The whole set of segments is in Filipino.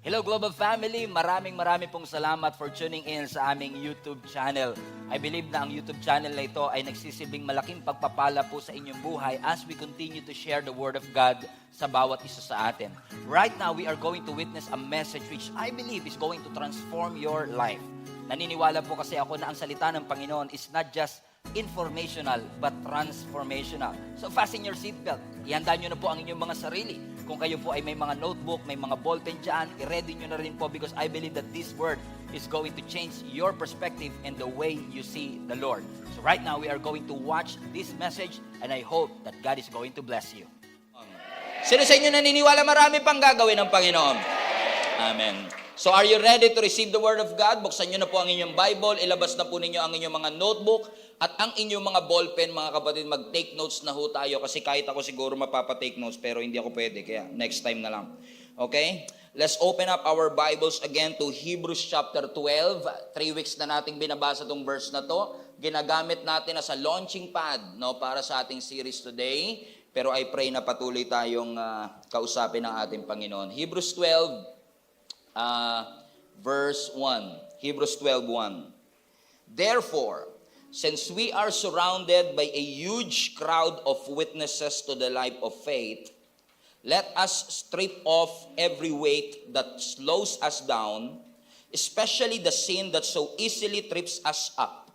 Hello Global Family, maraming pong salamat for tuning in sa aming YouTube channel. I believe na ang YouTube channel na ito ay nagsisilbing malaking pagpapala po sa inyong buhay as we continue to share the Word of God sa bawat isa sa atin. Right now, we are going to witness a message which I believe is going to transform your life. Naniniwala po kasi ako na ang salita ng Panginoon is not just informational but transformational. So fasten your seatbelt. Ihanda nyo na po ang inyong mga sarili. Kung kayo po ay may mga notebook, may mga ballpen dyan, i-ready nyo na rin po because I believe that this word is going to change your perspective and the way you see the Lord. So right now, we are going to watch this message and I hope that God is going to bless you. Sino sa inyo naniniwala marami pang gagawin ng Panginoon? Amen. So are you ready to receive the Word of God? Buksan nyo na po ang inyong Bible, ilabas na po ninyo ang inyong mga notebook at ang inyong mga ballpen, mga kapatid, mag-take notes na ho tayo kasi kahit ako siguro mapapa-take notes pero hindi ako pwede, kaya next time na lang. Okay? Let's open up our Bibles again to Hebrews chapter 12. 3 weeks na nating binabasa tong verse na to. Ginagamit natin as a launching pad, no, para sa ating series today. Pero I pray na patuloy tayong kausapin ng ating Panginoon. Hebrews 12, verse 1. Hebrews 12:1. Therefore, since we are surrounded by a huge crowd of witnesses to the life of faith, let us strip off every weight that slows us down, especially the sin that so easily trips us up.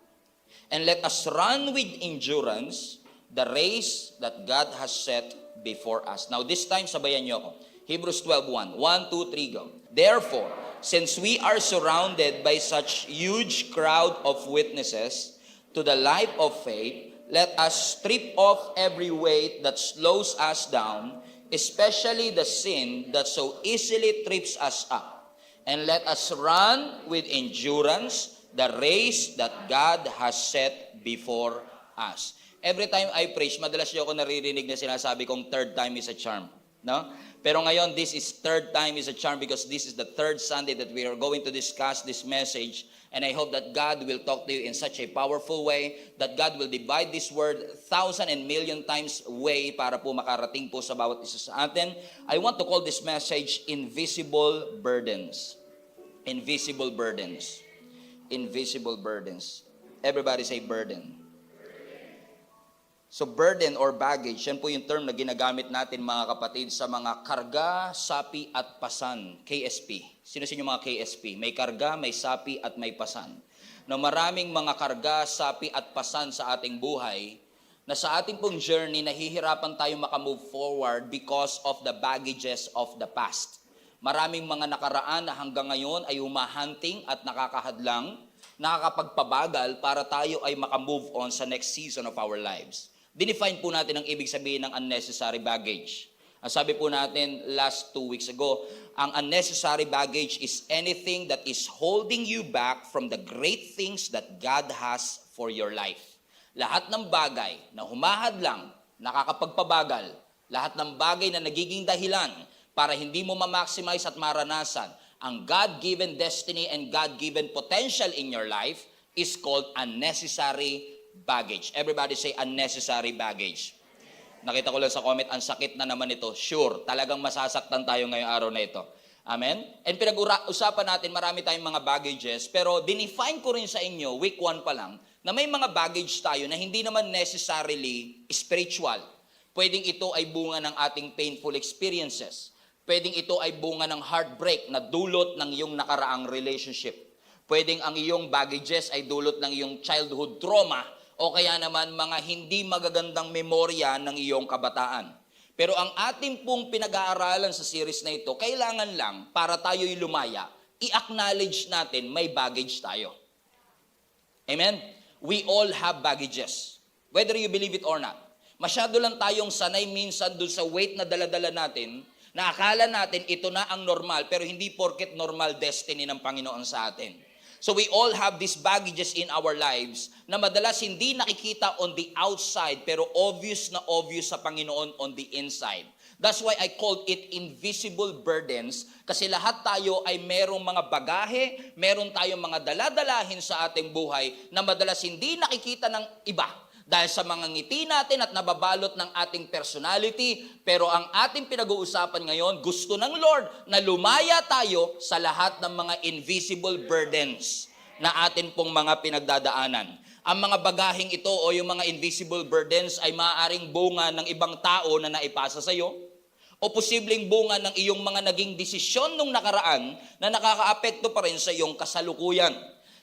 And let us run with endurance the race that God has set before us. Now this time, sabayan niyo ako. Hebrews 12:1. 1, 2, 3, go. Therefore, since we are surrounded by such huge crowd of witnesses to the life of faith, let us strip off every weight that slows us down, especially the sin that so easily trips us up. And let us run with endurance the race that God has set before us. Every time I preach, madalas niyo ako naririnig na sinasabi kong third time is a charm. No? Pero ngayon, this is third time is a charm because this is the third Sunday that we are going to discuss this message. And I hope that God will talk to you in such a powerful way, that God will divide this word 1,000 and million times way para po makarating po sa bawat isa sa atin. I want to call this message Invisible Burdens. Invisible Burdens. Invisible Burdens. Everybody say burden. So burden or baggage, yan po yung term na ginagamit natin mga kapatid sa mga karga, sapi at pasan, KSP. Sino sa inyo mga KSP? May karga, may sapi at may pasan. Na maraming mga karga, sapi at pasan sa ating buhay, na sa ating pong journey, nahihirapan tayo makamove forward because of the baggages of the past. Maraming mga nakaraan na hanggang ngayon ay humahunting at nakakahadlang, nakakapagpabagal para tayo ay makamove on sa next season of our lives. Dinefine po natin ang ibig sabihin ng unnecessary baggage. Ang sabi po natin last 2 weeks ago, ang unnecessary baggage is anything that is holding you back from the great things that God has for your life. Lahat ng bagay na humahadlang, nakakapagpabagal, lahat ng bagay na nagiging dahilan para hindi mo ma-maximize at maranasan ang God-given destiny and God-given potential in your life is called unnecessary baggage. Everybody say unnecessary baggage. Nakita ko lang sa comment, ang sakit na naman ito. Sure, talagang masasaktan tayo ngayong araw na ito. Amen? And pinag-usapan natin, marami tayong mga baggages, pero dinefine ko rin sa inyo, week 1 pa lang, na may mga baggage tayo na hindi naman necessarily spiritual. Pwedeng ito ay bunga ng ating painful experiences. Pwedeng ito ay bunga ng heartbreak na dulot ng iyong nakaraang relationship. Pwedeng ang iyong baggages ay dulot ng iyong childhood trauma o kaya naman mga hindi magagandang memorya ng iyong kabataan. Pero ang ating pong pinag-aaralan sa series na ito, kailangan lang para tayo'y lumaya, i-acknowledge natin may baggage tayo. Amen? We all have baggages, whether you believe it or not. Masyado lang tayong sanay minsan dun sa weight na daladala natin, na akala natin ito na ang normal, pero hindi porket normal destiny ng Panginoon sa atin. So we all have these baggages in our lives na madalas hindi nakikita on the outside pero obvious na obvious sa Panginoon on the inside. That's why I called it invisible burdens kasi lahat tayo ay merong mga bagahe, meron tayong mga daladalahin sa ating buhay na madalas hindi nakikita ng iba dahil sa mga ngiti natin at nababalot ng ating personality. Pero ang ating pinag-uusapan ngayon, gusto ng Lord na lumaya tayo sa lahat ng mga invisible burdens na atin pong mga pinagdadaanan. Ang mga bagaheng ito o yung mga invisible burdens ay maaaring bunga ng ibang tao na naipasa sa iyo o posibleng bunga ng iyong mga naging desisyon nung nakaraan na nakakaapekto pa rin sa iyong kasalukuyan.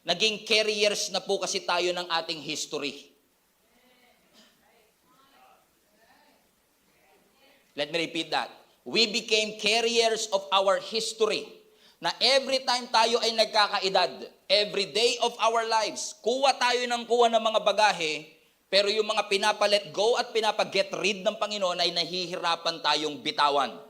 Naging carriers na po kasi tayo ng ating history. Let me repeat that. We became carriers of our history. Na every time tayo ay nagkakaedad, every day of our lives, kuha tayo ng mga bagahe, pero yung mga pinapalet go at pinapa-get rid ng Panginoon ay nahihirapan tayong bitawan.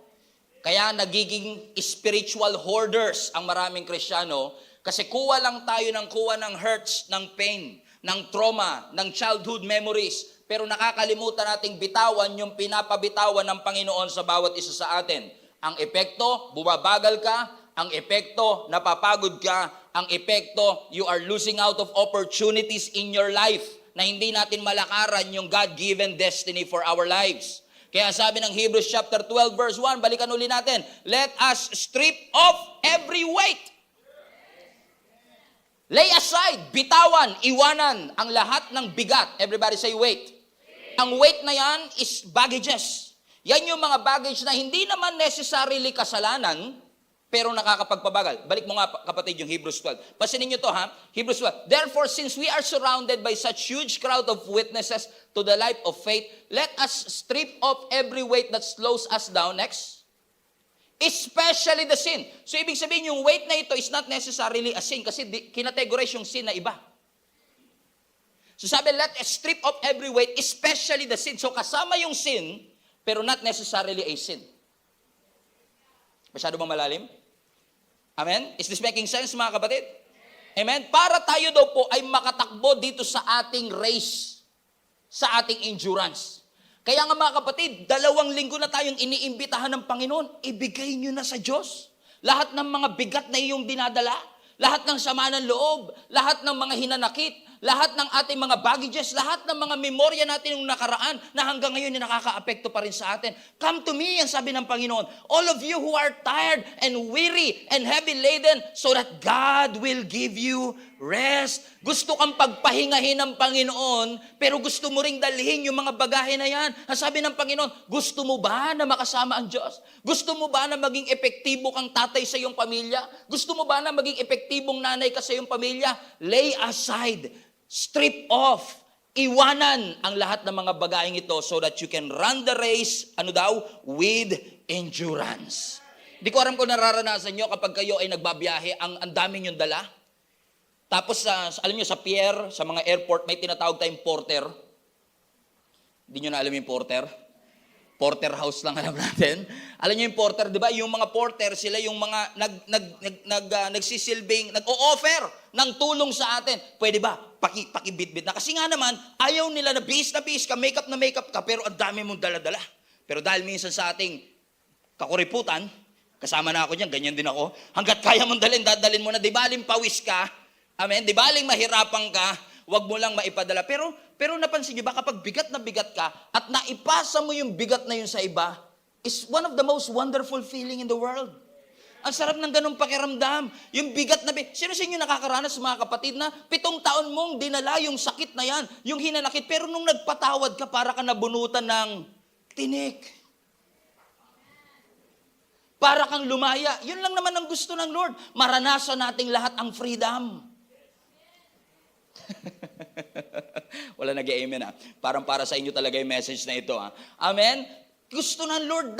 Kaya nagiging spiritual hoarders ang maraming Kristiyano kasi kuha lang tayo ng hurts, ng pain, ng trauma, ng childhood memories, pero nakakalimutan nating bitawan yung pinapabitawan ng Panginoon sa bawat isa sa atin. Ang epekto, bumabagal ka. Ang epekto, napapagod ka. Ang epekto, you are losing out of opportunities in your life na hindi natin malakaran yung God-given destiny for our lives. Kaya sabi ng Hebrews chapter 12 verse 1, balikan uli natin, let us strip off every weight. Lay aside, bitawan, iwanan ang lahat ng bigat. Everybody say weight. Ang weight na yan is baggages. Yan yung mga baggage na hindi naman necessarily kasalanan, pero nakakapagpabagal. Balik mo nga kapatid yung Hebrews 12. Pasinin nyo to ha, Hebrews 12. Therefore, since we are surrounded by such huge crowd of witnesses to the life of faith, let us strip off every weight that slows us down. Next. Especially the sin. So, ibig sabihin yung weight na ito is not necessarily a sin kasi kinategorize yung sin na iba. So sabi, let us strip off every weight, especially the sin. So kasama yung sin, pero not necessarily a sin. Masyado bang malalim? Amen? Is this making sense mga kapatid? Amen? Para tayo daw po ay makatakbo dito sa ating race, sa ating endurance. Kaya nga mga kapatid, 2 linggo na tayong iniimbitahan ng Panginoon, ibigay nyo na sa Diyos. Lahat ng mga bigat na iyong dinadala, lahat ng sama ng loob, lahat ng mga hinanakit, lahat ng ating mga baggages, lahat ng mga memorya natin yung nakaraan na hanggang ngayon yung nakaka-apekto pa rin sa atin. Come to me, ang sabi ng Panginoon, all of you who are tired and weary and heavy laden, so that God will give you rest. Gusto kang pagpahingahin ng Panginoon, pero gusto mo ring dalhin yung mga bagahe na yan. Ang sabi ng Panginoon, gusto mo ba na makasama ang Diyos? Gusto mo ba na maging epektibo kang tatay sa iyong pamilya? Gusto mo ba na maging epektibong nanay ka sa iyong pamilya? Lay aside, strip off, iwanan ang lahat ng mga bagaheng ito so that you can run the race, with endurance. Di ko alam kung nararanasan nyo kapag kayo ay nagbabiyahe, ang dami nyong dala. Tapos, alam nyo, sa pier, sa mga airport, may tinatawag tayong porter. Hindi nyo na alam yung porter? Porter house lang alam natin. Alam nyo yung porter, di ba? Yung mga porter, sila yung mga nagsisilbing, nag-o-offer ng tulong sa atin. Pwede ba? Pakibitbit na. Kasi nga naman, ayaw nila na bihis ka, makeup na makeup ka, pero ang dami mong dala-dala. Pero dahil minsan sa ating kakuriputan, kasama na ako dyan, ganyan din ako, hanggat kaya mong dadalin mo na, di baling pawis ka, amen, di baling mahirapan ka, wag mo lang maipadala. Pero napansin niyo ba, kapag bigat na bigat ka at naipasa mo yung bigat na yun sa iba, is one of the most wonderful feeling in the world. Ang sarap ng ganung pakiramdam. Yung bigat na bigat. Sino sa inyo nakakaranas mga kapatid na 7 taon mong dinala yung sakit na yan, yung hinanakit, pero nung nagpatawad ka, para ka nabunutan ng tinik. Para kang lumaya. Yun lang naman ang gusto ng Lord. Maranasan nating lahat ang freedom. Wala nag-amen ha. Parang para sa inyo talaga yung message na ito ha. Amen? Gusto ng Lord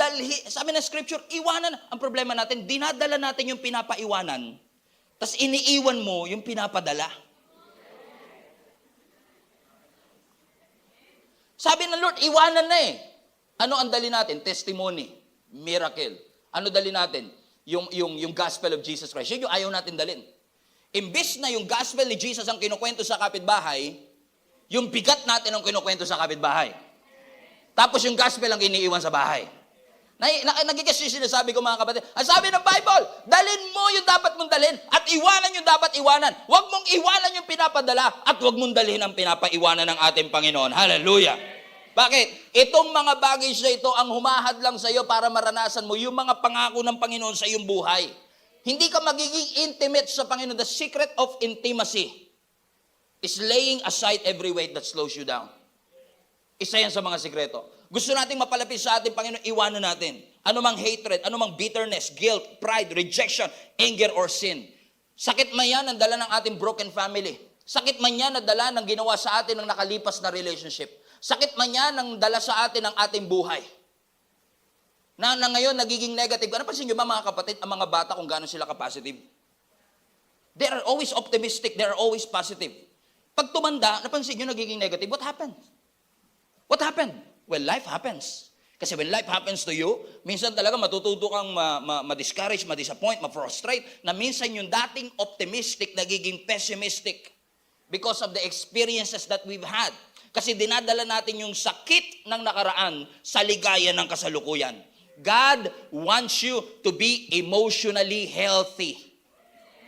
sabi ng scripture, iwanan. Ang problema natin, dinadala natin yung pinapaiwanan, tas iniiwan mo yung pinapadala. Sabi ng Lord, iwanan na eh. Ano ang dali natin? Testimony, miracle. Ano dali natin? Yung gospel of Jesus Christ. Yun yung ayaw natin dalin. Imbis na yung gospel ni Jesus ang kinukwento sa kapitbahay, yung bigat natin ang kinukwento sa kapitbahay. Tapos yung gospel ang iniiwan sa bahay. Nagigets yung sinasabi ko mga kapatid. Ang sabi ng Bible, dalin mo yung dapat mong dalin at iwanan yung dapat iwanan. Huwag mong iwanan yung pinapadala at huwag mong dalhin ang pinapaiwanan ng ating Panginoon. Hallelujah! Bakit? Itong mga bagay sa ito ang humahad lang sa iyo para maranasan mo yung mga pangako ng Panginoon sa iyong buhay. Hindi ka magiging intimate sa Panginoon. The secret of intimacy is laying aside every weight that slows you down. Isa yan sa mga sikreto. Gusto nating mapalapit sa ating Panginoon, iwanan natin. Anumang hatred, anumang bitterness, guilt, pride, rejection, anger, or sin. Sakit man yan ang dala ng ating broken family. Sakit man yan ang dala ng ginawa sa atin ng nakalipas na relationship. Sakit man yan ang dala sa atin ng ating buhay. Na ngayon nagiging negative. Ano pansin nyo ba mga kapatid, ang mga bata kung gano'n sila ka-positive? They are always optimistic, they are always positive. Pag tumanda, napansin nyo nagiging negative, what happened? What happened? Well, life happens. Kasi when life happens to you, minsan talaga matututo kang ma-discourage, ma-disappoint, ma-frustrate, na minsan yung dating optimistic, nagiging pessimistic because of the experiences that we've had. Kasi dinadala natin yung sakit ng nakaraan sa ligaya ng kasalukuyan. God wants you to be emotionally healthy.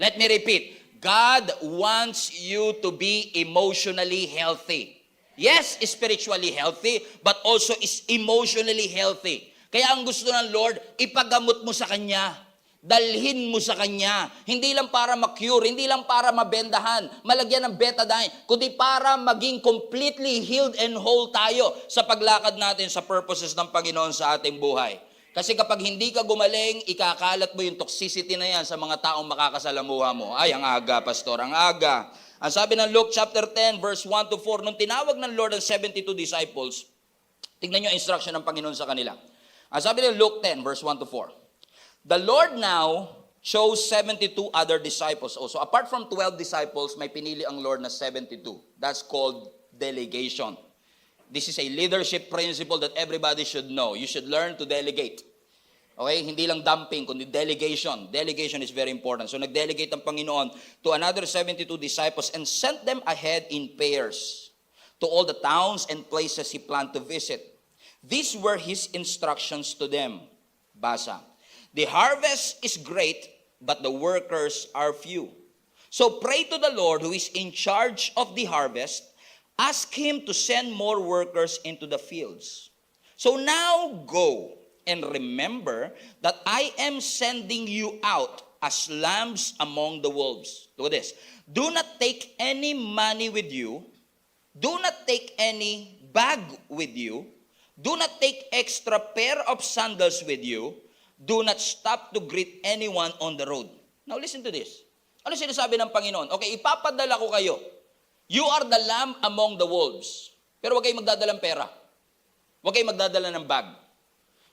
Let me repeat. God wants you to be emotionally healthy. Yes, spiritually healthy, but also is emotionally healthy. Kaya ang gusto ng Lord, ipagamot mo sa Kanya. Dalhin mo sa Kanya. Hindi lang para ma-cure, hindi lang para mabendahan, malagyan ng betadine, kundi para maging completely healed and whole tayo sa paglakad natin sa purposes ng Panginoon sa ating buhay. Kasi kapag hindi ka gumaling, ikakalat mo yung toxicity na yan sa mga taong makakasalamuha mo. Ay, ang aga, pastor, ang aga. Ang sabi ng Luke chapter 10, verse 1 to 4, nung tinawag ng Lord ang 72 disciples, tignan nyo ang instruction ng Panginoon sa kanila. Ang sabi ng Luke 10, verse 1 to 4, the Lord now chose 72 other disciples also. Apart from 12 disciples, may pinili ang Lord na 72. That's called delegation. This is a leadership principle that everybody should know. You should learn to delegate. Okay? Hindi lang dumping, kundi delegation. Delegation is very important. So nag-delegate ang Panginoon to another 72 disciples and sent them ahead in pairs to all the towns and places He planned to visit. These were His instructions to them. Basa. The harvest is great, but the workers are few. So pray to the Lord who is in charge of the harvest. Ask Him to send more workers into the fields. So now go and remember that I am sending you out as lambs among the wolves. Look at this. Do not take any money with you. Do not take any bag with you. Do not take extra pair of sandals with you. Do not stop to greet anyone on the road. Now listen to this. Ano sinasabi ng Panginoon? Okay, ipapadala ko kayo. You are the lamb among the wolves. Pero huwag kayong magdadala ng pera. Huwag kayong magdadala ng bag.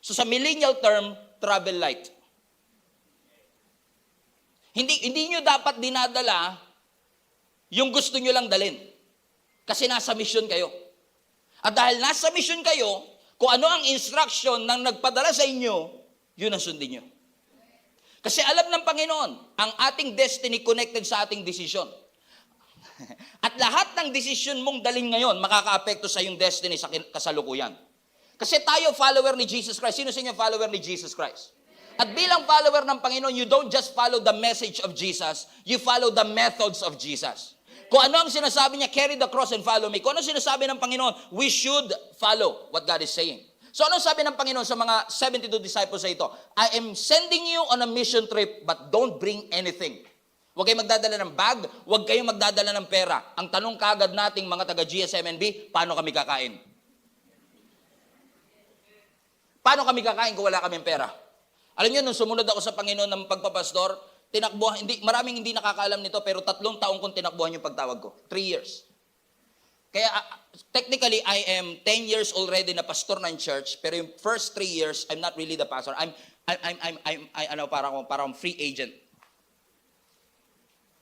So sa millennial term, travel light. Hindi nyo dapat dinadala yung gusto nyo lang dalin. Kasi nasa mission kayo. At dahil nasa mission kayo, kung ano ang instruction ng nagpadala sa inyo, yun ang sundin nyo. Kasi alam ng Panginoon, ang ating destiny connected sa ating desisyon. At lahat ng desisyon mong dalhin ngayon, makaka-apekto sa iyong destiny sa kasalukuyan. Kasi tayo follower ni Jesus Christ. Sino sa inyo follower ni Jesus Christ? At bilang follower ng Panginoon, you don't just follow the message of Jesus, you follow the methods of Jesus. Kung ano ang sinasabi niya, carry the cross and follow me. Kung ano sinasabi ng Panginoon, we should follow what God is saying. So ano sabi ng Panginoon sa mga 72 disciples sa ito? I am sending you on a mission trip, but don't bring anything. Huwag kayong magdadala ng bag, huwag kayong magdadala ng pera. Ang tanong kagad nating mga taga-GSMNB, paano kami kakain? Paano kami kakain kung wala kaming pera? Alam niyo, nung sumunod ako sa Panginoon ng pagpapastor, tinakbuhan, maraming hindi nakakaalam nito, pero 3 taong kong tinakbuhan yung pagtawag ko. 3 years. Kaya technically, I am 10 years already na pastor ng church, pero yung first 3 years, I'm not really the pastor. Parang free agent.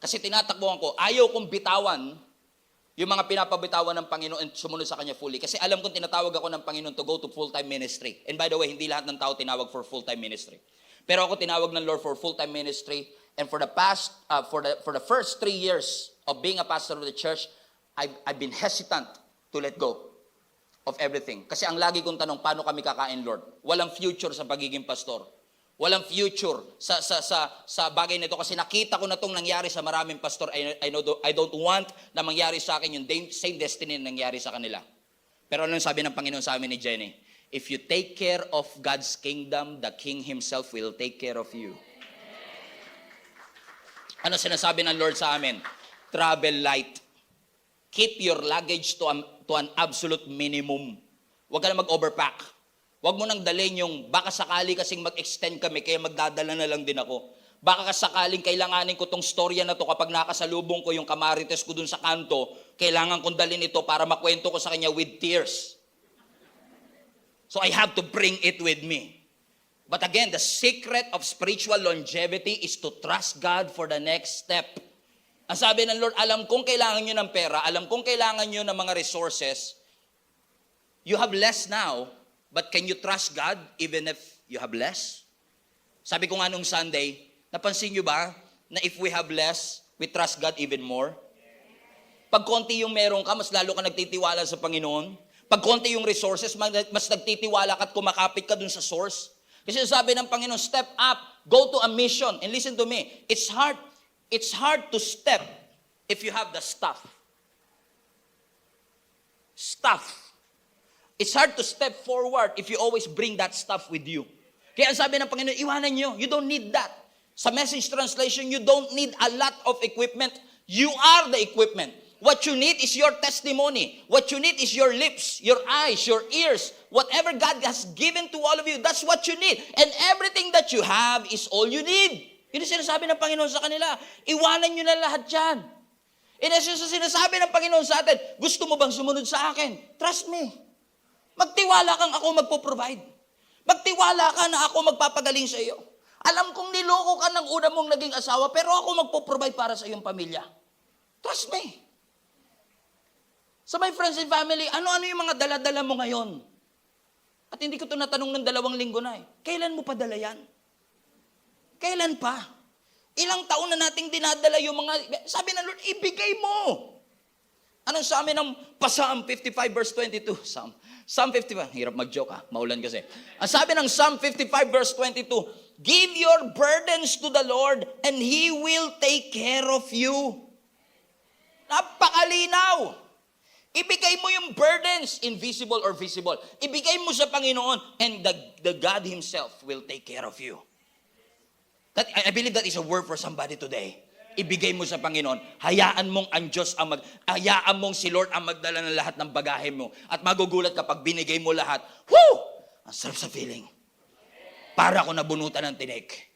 Kasi tinatakbuhan ko, ayaw kong bitawan yung mga pinapabitawan ng Panginoon and sumunod sa Kanya fully. Kasi alam kong tinatawag ako ng Panginoon to go to full-time ministry. And by the way, hindi lahat ng tao tinawag for full-time ministry. Pero ako tinawag ng Lord for full-time ministry. And for the first 3 years of being a pastor of the church, I've been hesitant to let go of everything. Kasi ang lagi kong tanong, paano kami kakain, Lord? Walang future sa pagiging pastor. Walang future sa bagay nito kasi nakita ko na itong nangyari sa maraming pastor. I don't want na mangyari sa akin yung same destiny na nangyari sa kanila. Pero ano sabi ng Panginoon sa amin ni Jenny? If you take care of God's kingdom, the King Himself will take care of you. Ano sinasabi ng Lord sa amin? Travel light. Keep your luggage to an absolute minimum. Huwag ka na mag-overpack. Huwag mo nang dalhin yung baka sakali kasing mag-extend kami kaya magdadala na lang din ako. Baka sakaling kailanganin ko tong storya na to kapag nakasalubong ko yung kamarites ko dun sa kanto, kailangan kong dalhin ito para makwento ko sa kanya with tears. So I have to bring it with me. But again, the secret of spiritual longevity is to trust God for the next step. Ang sabi ng Lord, alam kong kailangan nyo ng pera, alam kong kailangan nyo ng mga resources. You have less now, but can you trust God even if you have less? Sabi ko nga nung Sunday, napansin nyo ba na if we have less, we trust God even more? Pag konti yung meron ka, mas lalo ka nagtitiwala sa Panginoon. Pag konti yung resources, mas nagtitiwala ka at kumakapit ka dun sa source. Kasi sabi ng Panginoon, step up, go to a mission. And listen to me, it's hard to step if you have the stuff. Stuff. It's hard to step forward if you always bring that stuff with you. Kaya ang sabi ng Panginoon, iwanan nyo. You don't need that. Sa Message translation, you don't need a lot of equipment. You are the equipment. What you need is your testimony. What you need is your lips, your eyes, your ears. Whatever God has given to all of you, that's what you need. And everything that you have is all you need. Yun ang sinasabi ng Panginoon sa kanila. Iwanan nyo na lahat yan. In essence, sinasabi ng Panginoon sa atin, gusto mo bang sumunod sa akin? Trust me. Magtiwala kang ako magpo-provide. Magtiwala ka na ako magpapagaling sa iyo. Alam kong niloko ka ng una mong naging asawa, pero ako magpo-provide para sa iyong pamilya. Trust me. Sa my friends and family, ano-ano yung mga dala-dala mo ngayon? At hindi ko ito natanong ng 2 linggo na eh. Kailan mo pa dala yan? Kailan pa? Ilang taon na nating dinadala yung mga, sabi ng Lord, ibigay mo. Anong sa amin ng Psalm 55 verse 22? Psalm 55, hirap mag-joke maulan kasi. Ang sabi ng Psalm 55 verse 22, give your burdens to the Lord and He will take care of you. Napakalinaw. Ibigay mo yung burdens, invisible or visible. Ibigay mo sa Panginoon and the God Himself will take care of you. I believe that is a word for somebody today. Ibigay mo sa Panginoon, hayaan mong ang Diyos hayaan mong si Lord ang magdala ng lahat ng bagahe mo. At magugulat kapag binigay mo lahat, whoo! Ang sarap sa feeling. Para ako nabunutan ng tinik.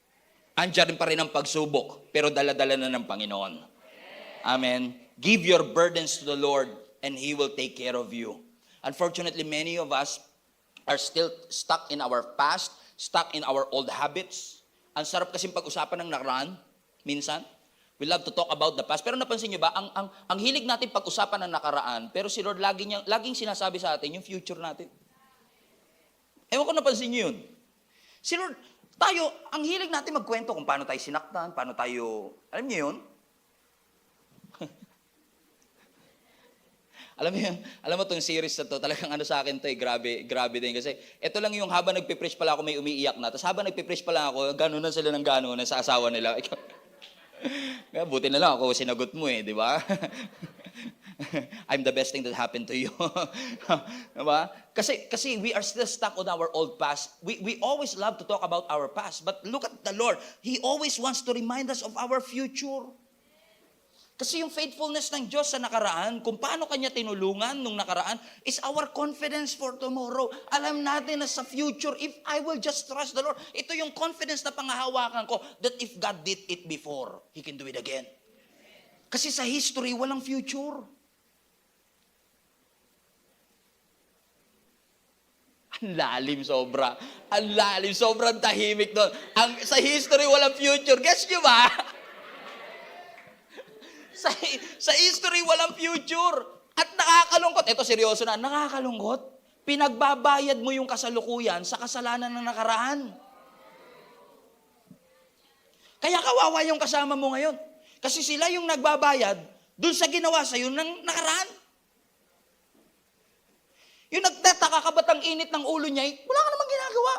Andiyan pa rin ang pagsubok, pero dala-dala na ng Panginoon. Amen. Give your burdens to the Lord and He will take care of you. Unfortunately, many of us are still stuck in our past, stuck in our old habits. Ang sarap kasing pag-usapan ng nakaraan, minsan. We love to talk about the past. Pero napansin niyo ba, ang hilig natin pag-usapan ng nakaraan, pero si Lord laging sinasabi sa atin yung future natin. Ewan ko napansin niyo yun. Si Lord, ang hilig natin magkwento kung paano tayo sinaktan, paano tayo, alam niyo yun? Alam mo itong series na to, talagang sa akin to grabe din. Kasi ito lang yung habang nagpipreach pala ako may umiiyak na. Tapos habang nagpipreach pala ako, gano'n na sila ng gano'n sa asawa nila. Kaya buti na lang ako sinagot mo di ba? I'm the best thing that happened to you. Diba? Kasi we are still stuck on our old past. We always love to talk about our past, but look at the Lord. He always wants to remind us of our future. Kasi yung faithfulness ng Diyos sa nakaraan, kung paano Kanya tinulungan nung nakaraan, is our confidence for tomorrow. Alam natin na sa future, if I will just trust the Lord, ito yung confidence na pangahawakan ko, that if God did it before, He can do it again. Kasi sa history, walang future. Ang lalim sobra. Ang lalim, sobrang tahimik doon. Sa history, walang future. Guess nyo ba? Sa history, walang future. At nakakalungkot. Ito, seryoso na. Nakakalungkot. Pinagbabayad mo yung kasalukuyan sa kasalanan ng nakaraan. Kaya kawawa yung kasama mo ngayon. Kasi sila yung nagbabayad dun sa ginawa sa'yo ng nakaraan. Yung nagtataka ka ba't ang init ng ulo niya, wala ka namang ginagawa.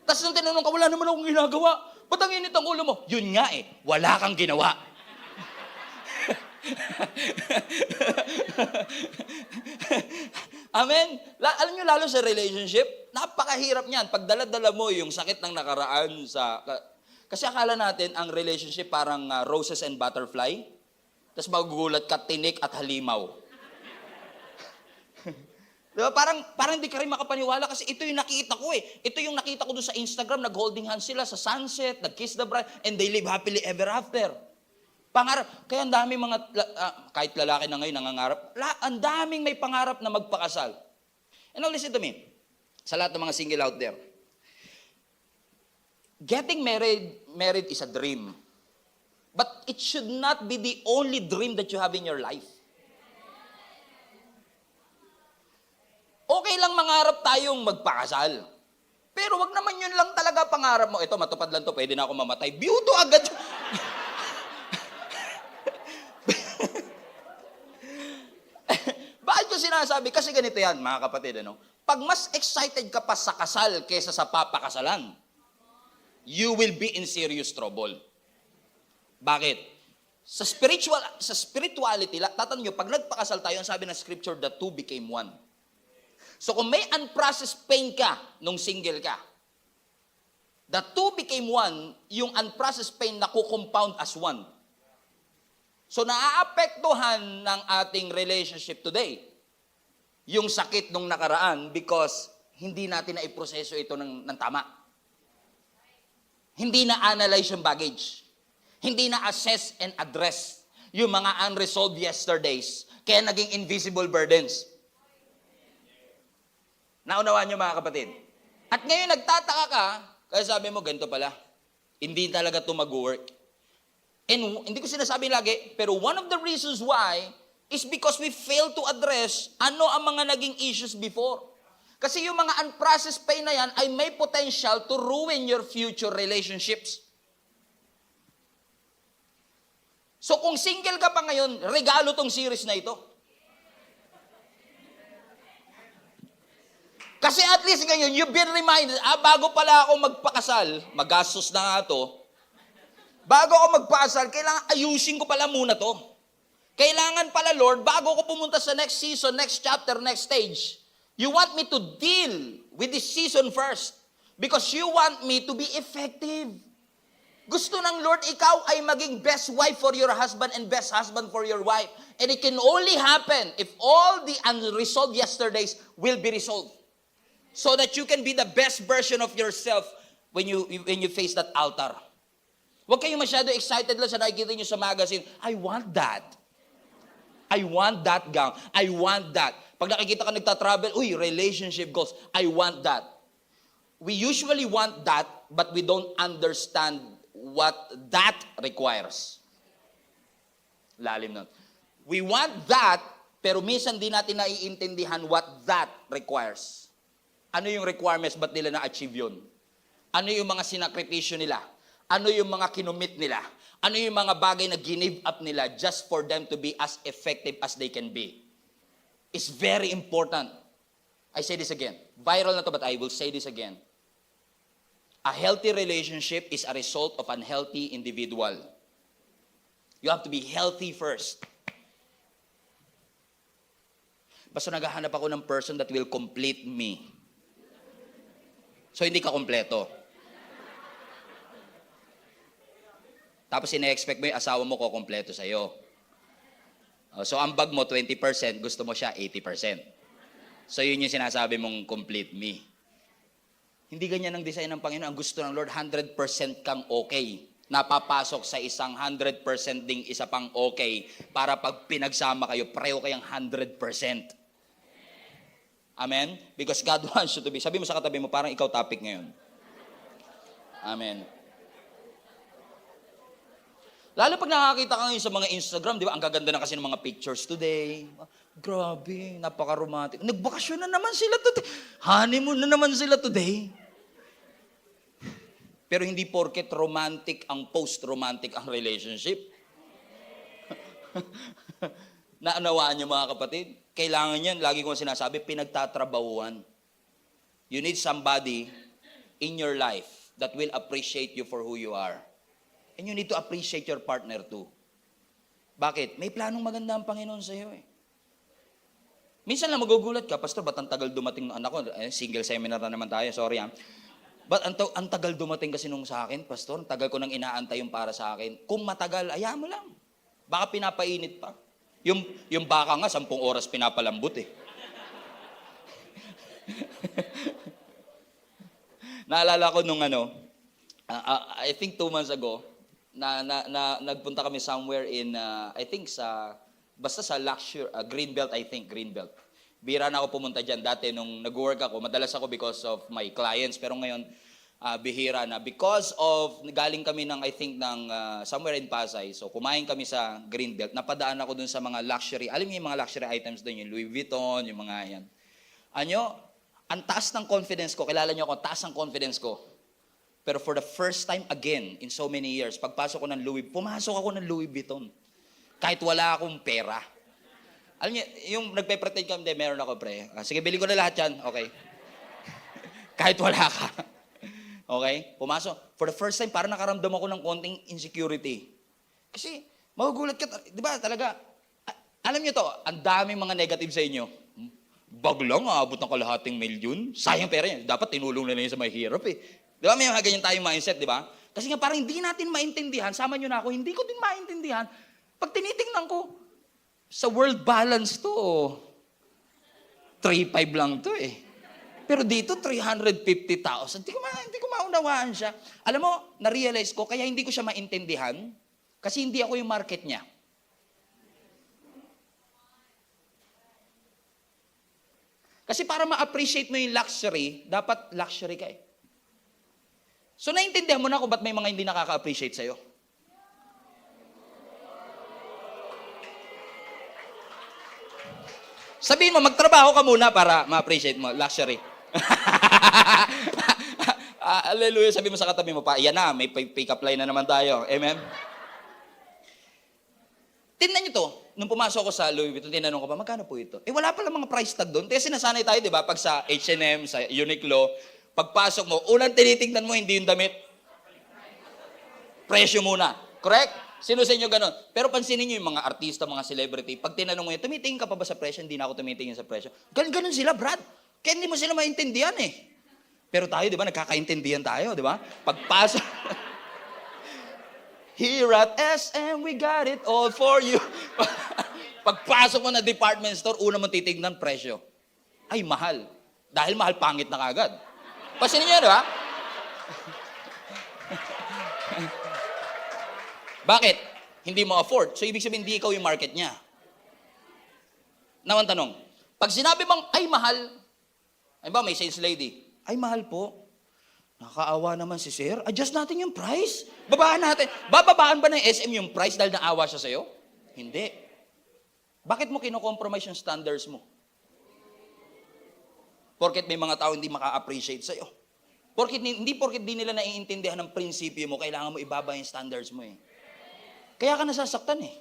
Tapos nung tinanong ka, wala naman akong ginagawa. Ba't ang init ang ulo mo? Yun nga eh, wala kang ginawa. Amen? Alam nyo, lalo sa relationship, napakahirap niyan. Pag dala-dala mo yung sakit ng nakaraan sa... Kasi akala natin, ang relationship parang roses and butterfly. Tapos magugulat ka, tinik at halimaw. Diba? Parang di ka rin makapaniwala kasi ito yung nakita ko eh. Ito yung nakita ko doon sa Instagram, nag-holding hands sila sa sunset, nag-kiss the bride, and they live happily ever after. Pangarap. Kaya ang daming mga, kahit lalaki na ngayon nangangarap, ang daming may pangarap na magpakasal. And now listen to me, sa lahat ng mga single out there. Getting married is a dream. But it should not be the only dream that you have in your life. Okay lang mangarap tayong magpakasal. Pero wag naman yun lang talaga pangarap mo. Ito, matupad lang to, pwede na ako mamatay. Biyuto agad. Bakit ko sinasabi? Kasi ganito yan, mga kapatid. Ano? Pag mas excited ka pa sa kasal kaysa sa papakasalan, you will be in serious trouble. Bakit? Sa spirituality, tatanong nyo, pag nagpakasal tayo, ang sabi ng scripture, the two became one. So kung may unprocessed pain ka nung single ka, the two became one, yung unprocessed pain na compound as one. So naaapektuhan ng ating relationship today, yung sakit nung nakaraan because hindi natin na-iproseso ito ng tama. Hindi na-analyze yung baggage. Hindi na-assess and address yung mga unresolved yesterdays, kaya naging invisible burdens. Naunawaan niyo mga kapatid? At ngayon nagtataka ka, kaya sabi mo, ganito pala. Hindi talaga ito mag-work. And hindi ko sinasabi lagi, pero one of the reasons why is because we fail to address ano ang mga naging issues before. Kasi yung mga unprocessed pain na yan ay may potential to ruin your future relationships. So kung single ka pa ngayon, regalo tong series na ito. Kasi at least ngayon, you've been reminded, bago pala ako magpakasal, magastos na nga to, bago ako magpakasal, kailangan ayusin ko pala muna to. Kailangan pala, Lord, bago ko pumunta sa next season, next chapter, next stage, you want me to deal with this season first because you want me to be effective. Gusto ng Lord, ikaw ay maging best wife for your husband and best husband for your wife. And it can only happen if all the unresolved yesterdays will be resolved. So that you can be the best version of yourself when you face that altar. Huwag kayong masyado excited lang sa nakikita nyo sa magazine. I want that. I want that gown. I want that. Pag nakikita ka nagtatravel, relationship goals. I want that. We usually want that, but we don't understand what that requires. Lalim nun. We want that, pero minsan di natin naiintindihan what that requires. Ano yung requirements, ba't nila na-achieve yun? Ano yung mga sinakripisyo nila? Ano yung mga kinumit nila? Ano yung mga bagay na give up nila just for them to be as effective as they can be? It's very important. I say this again. Viral na to, but I will say this again. A healthy relationship is a result of an unhealthy individual. You have to be healthy first. Basta naghahanap ako ng person that will complete me. So, hindi ka kompleto. Tapos, ina-expect mo yung asawa mo ko kompleto sa'yo. So, ang bag mo, 20%, gusto mo siya 80%. So, yun yung sinasabi mong complete me. Hindi ganyan ang design ng Panginoon. Ang gusto ng Lord, 100% kang okay. Napapasok sa isang 100% ding isa pang okay para pag pinagsama kayo, pareho kayang 100%. Amen? Because God wants you to be. Sabi mo sa katabi mo, parang ikaw topic ngayon. Amen. Lalo pag nakakita ka ngayon sa mga Instagram, di ba? Ang gaganda na kasi ng mga pictures today. Grabe, napaka-romantic. Nagbakasyon na naman sila today. Honeymoon na naman sila today. Pero hindi porket romantic ang post-romantic ang relationship. Naunawaan niyo mga kapatid? Kailangan yan, lagi kong sinasabi, pinagtatrabahuan. You need somebody in your life that will appreciate you for who you are. And you need to appreciate your partner too. Bakit? May planong maganda ang Panginoon sa iyo eh. Minsan lang magugulat ka, Pastor, ba't ang tagal dumating ng anak ko? Single seminar na naman tayo, sorry ha. Ba't ang tagal dumating kasi nung sa akin, Pastor? Ang tagal ko nang inaantay yung para sa akin. Kung matagal, ayaw mo lang. Baka pinapainit pa. Yung baka nga, 10 oras pinapalambot eh. Naalala ko nung I think 2 months ago, nagpunta kami somewhere in, I think basta sa luxury, Greenbelt, I think, Greenbelt. Bira na ako pumunta dyan. Dati nung nag-work ako, madalas ako because of my clients. Pero ngayon, bihira na. Because of, galing kami ng, I think, somewhere in Pasay. So, kumain kami sa Greenbelt. Napadaan ako dun sa mga luxury. Alam niyo yung mga luxury items dun, yung Louis Vuitton, yung mga yan. Ang taas ng confidence ko, kilala niyo ako, taas ng confidence ko. Pero for the first time again, in so many years, pagpasok ko ng pumasok ako ng Louis Vuitton. Kahit wala akong pera. Alam niyo, yung nagpe-pretend ka, hindi, meron ako, pre. Sige, bilhin ko na lahat yan. Okay. Kahit wala ka. Okay? Pumasok. For the first time, parang nakaramdam ako ng konting insecurity. Kasi, magugulat ka, di ba, talaga, alam niyo to, ang daming mga negative sa inyo. Bag lang, aabot ng kalahating milyon. Sayang pera yan. Dapat tinulong na lang yun sa may hirap eh. Di ba, may mga ganyan tayong mindset, di ba? Kasi nga parang hindi natin maintindihan, sama nyo na ako, hindi ko din maintindihan. Pag tinitingnan ko, sa world balance to, 3.5 lang to eh. Pero dito, 350,000. Hindi ko maunawaan siya. Alam mo, na-realize ko, kaya hindi ko siya maintindihan, kasi hindi ako yung market niya. Kasi para ma-appreciate mo yung luxury, dapat luxury ka eh. So, naintindihan mo na kung ba't may mga hindi nakaka-appreciate sa'yo. Sabihin mo, magtrabaho ka muna para ma-appreciate mo. Luxury. Hallelujah. Sabihin mo sa katabi mo pa, yan na, may pick-up line na naman tayo. Amen? Tingnan nyo to. Nung pumasok ko sa Louis Vuitton, tinanong ko pa, magkano po ito? Wala pala mga price tag doon. Kasi sinasanay tayo, di ba? Pag sa H&M, sa Uniqlo, pagpasok mo, unang tinitignan mo, hindi yung damit. Presyo muna. Correct? Sino sa inyo ganon? Pero pansinin nyo yung mga artista, mga celebrity, pag tinanong mo yun, tumitingin ka pa ba sa presyo? Hindi na ako tumitingin sa presyo. Ganon sila, Brad. Kaya hindi mo sila maintindihan eh. Pero tayo, di ba, nagkakaintindihan tayo, di ba? Pagpasok, here at SM, we got it all for you. Pagpasok mo na department store, una mo titignan presyo. Ay, mahal. Dahil mahal, pangit na kagad. Pansinin nyo, di ba? Bakit? Hindi mo afford. So, ibig sabihin, hindi ikaw yung market niya. Naman tanong, pag sinabi bang, ay mahal, ay ba, may sales lady, ay mahal po, nakakaawa naman si sir, adjust natin yung price. Babaan natin. Bababaan ba ng SM yung price dahil naawa siya sa'yo? Hindi. Bakit mo kino-compromise yung standards mo? Porket may mga tao hindi maka-appreciate sa'yo. Hindi porket di nila naiintindihan ng prinsipyo mo, kailangan mo ibaba yung standards mo eh. Kaya ka nasasaktan eh.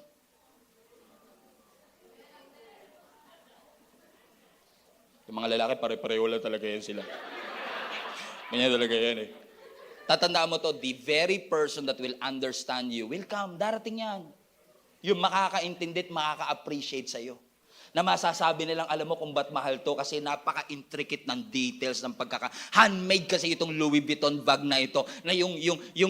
Yung mga lalaki, pare-pareho lang talaga yan sila. Ganyan talaga yan eh. Tatandaan mo to, the very person that will understand you will come. Darating yan. Yung makakaintindi at makaka-appreciate sa'yo. Na masasabi nilang, alam mo kung ba't mahal to kasi napaka-intricate ng details ng handmade kasi itong Louis Vuitton bag na ito na yung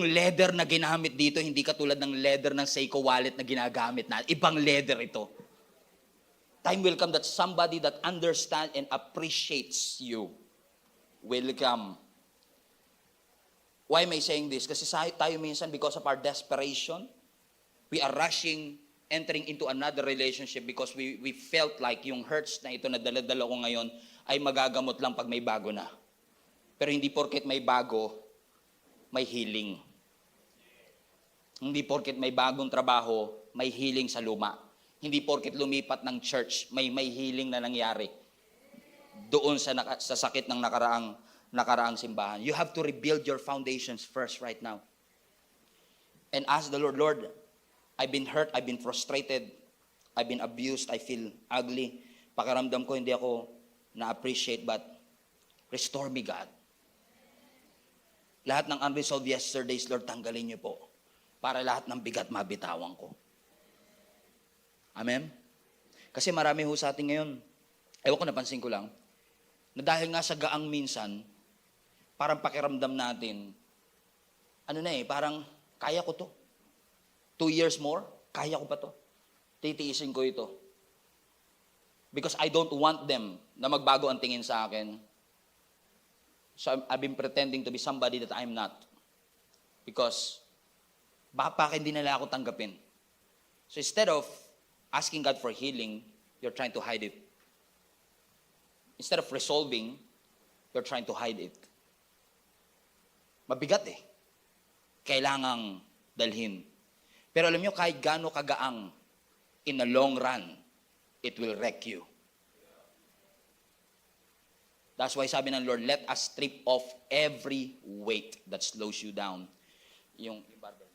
leather na ginamit dito hindi katulad ng leather ng Seiko wallet na ginagamit na ibang leather ito. Time will come that somebody that understands and appreciates you will come. Why am I saying this? Kasi tayo minsan because of our desperation, we are rushing entering into another relationship because we felt like yung hurts na ito na dala-dala ko ngayon ay magagamot lang pag may bago na. Pero hindi porket may bago, may healing. Hindi porket may bagong trabaho, may healing sa luma. Hindi porket lumipat ng church, may healing na nangyari doon sa sakit ng nakaraang simbahan. You have to rebuild your foundations first right now. And ask the Lord, Lord, I've been hurt, I've been frustrated, I've been abused, I feel ugly. Pakiramdam ko hindi ako na-appreciate, but restore me, God. Lahat ng unresolved yesterdays, Lord, tanggalin niyo po. Para lahat ng bigat mabitawan ko. Amen? Kasi marami ho sa atin ngayon, ewan ko, napansin ko lang, na dahil nga sa gaang minsan, parang pakiramdam natin, parang kaya ko to. 2 years more, kaya ko pa to. Titiisin ko ito. Because I don't want them na magbago ang tingin sa akin. So I've been pretending to be somebody that I'm not. Because baka hindi nila ako tanggapin. So instead of asking God for healing, you're trying to hide it. Instead of resolving, you're trying to hide it. Mabigat eh. Kailangang dalhin. Pero alam nyo, kahit gaano kagaang, in the long run, it will wreck you. That's why sabi ng Lord, let us strip off every weight that slows you down. Yung barbell.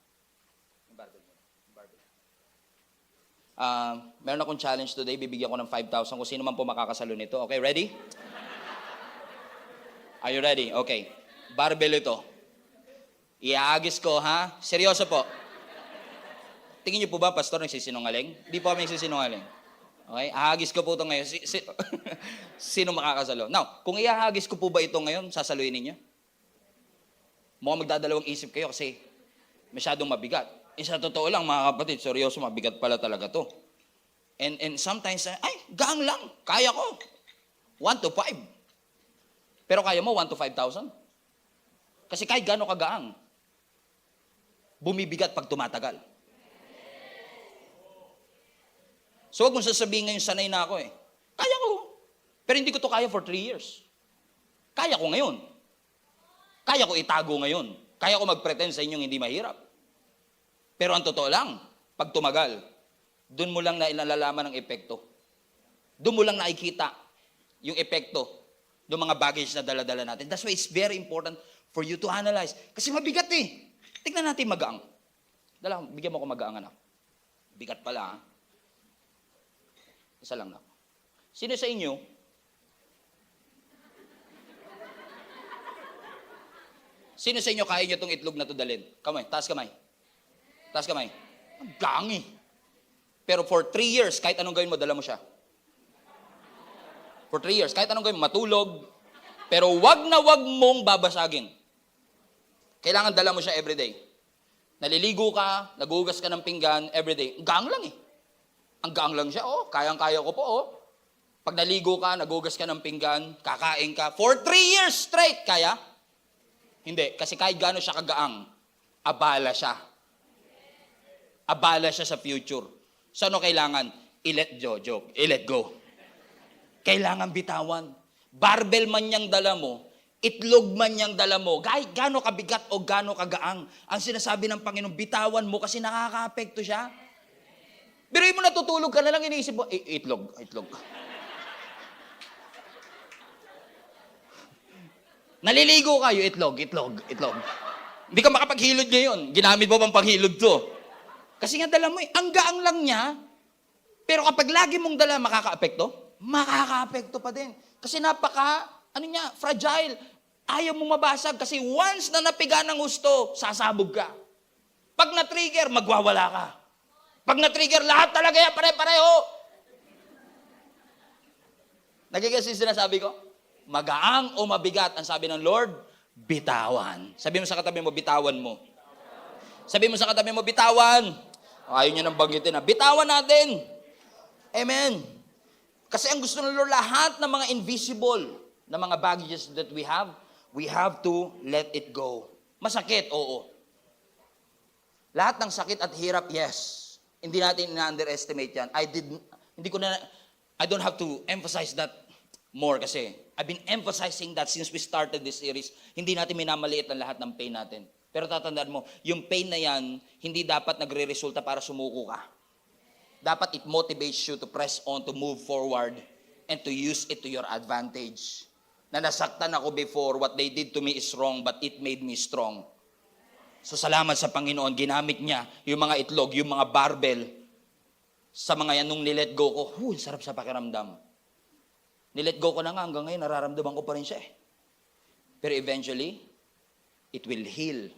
Meron akong challenge today, bibigyan ko ng 5,000 kung sino man po makakasalo nito. Okay, ready? Are you ready? Okay. Barbell ito. Iaagis ko, ha? Seryoso po. Tingin niyo po ba, pastor, nagsisinungaling? Hindi po kami nagsisinungaling. Okay? Ahagis ko po ito ngayon. Sino makakasalo? Now, kung iahagis ko po ba ito ngayon, sasaluhin ninyo? Mukhang magdadalawang isip kayo kasi masyadong mabigat. Sa totoo lang, mga kapatid, seryoso, mabigat pala talaga to. And sometimes, gaang lang. Kaya ko. 1 to 5. Pero kaya mo 1 to 5,000? Kasi kahit gaano kagaang, bumibigat pag tumatagal. So huwag mong sasabihin ngayon, sanay na ako eh. Kaya ko. Pero hindi ko to kaya for 3 years. Kaya ko ngayon. Kaya ko itago ngayon. Kaya ko mag-pretend sa inyong hindi mahirap. Pero ang totoo lang, pag tumagal, doon mo lang na ilalalaman ang epekto. Doon mo lang nakikita yung epekto ng mga baggage na dala-dala natin. That's why it's very important for you to analyze. Kasi mabigat eh. Tignan natin magaang. Bigyan mo ko magaang, anak. Bigat pala, ha? Isa lang na. Sino sa inyo, kaya nyo itong itlog na to dalhin? Kamay, taas kamay. Taas kamay. Ang gangi. Pero for 3 years, kahit anong gawin mo, dala mo siya. For 3 years, kahit anong gawin mo, matulog. Pero wag na wag mong babasagin. Kailangan dala mo siya everyday. Naliligo ka, nagugas ka ng pinggan everyday. Ang gaang lang eh. Ang gaang lang siya, kayang-kaya ko po, Pag naligo ka, nagugas ka ng pinggan, kakain ka, for 3 years straight, kaya? Hindi, kasi kahit gaano siya kagaang, abala siya. Abala siya sa future. So ano kailangan? I-let go. Kailangan bitawan. Barbell man niyang dala mo, itlog man niyang dala mo, kahit gaano kabigat o gaano kagaang, ang sinasabi ng Panginoon, bitawan mo kasi nakaka-apekto siya. Pero mo natutulog ka na lang, iniisip mo, itlog. Naliligo kayo, itlog. Hindi ka makapaghilod ngayon. Ginamit mo pang paghilod to. Kasi nga dala mo ang gaang lang niya, pero kapag lagi mong dala, makaka-apekto? Makaka-apekto pa din. Kasi fragile. Ayaw mong mabasag kasi once na napiga ng gusto, sasabog ka. Pag na-trigger, magwawala ka. Pag na-trigger, lahat talaga yan, pare-pareho. Nagiging sinasabi ko? Magaang o mabigat, ang sabi ng Lord, bitawan. Sabi mo sa katabi mo, bitawan mo. Sabi mo sa katabi mo, bitawan. Ayaw niya nang banggitin na, bitawan natin. Amen. Kasi ang gusto ng Lord, lahat ng mga invisible na mga baggages that we have to let it go. Masakit, oo. Lahat ng sakit at hirap, yes. Hindi natin ina-underestimate yan. I don't have to emphasize that more kasi I've been emphasizing that since we started this series. Hindi natin minamaliit ang lahat ng pain natin. Pero tatandaan mo, yung pain na yan, hindi dapat nagre-resulta para sumuko ka. Dapat it motivates you to press on, to move forward, and to use it to your advantage. Na nasaktan ako before, what they did to me is wrong, but it made me strong. So salamat sa Panginoon, ginamit niya yung mga itlog, yung mga barbell, sa mga yan nung nilet go ko. Sarap sa pakiramdam. Nilet go ko na nga, hanggang ngayon nararamdaman ko pa rin siya eh. Pero eventually, It will heal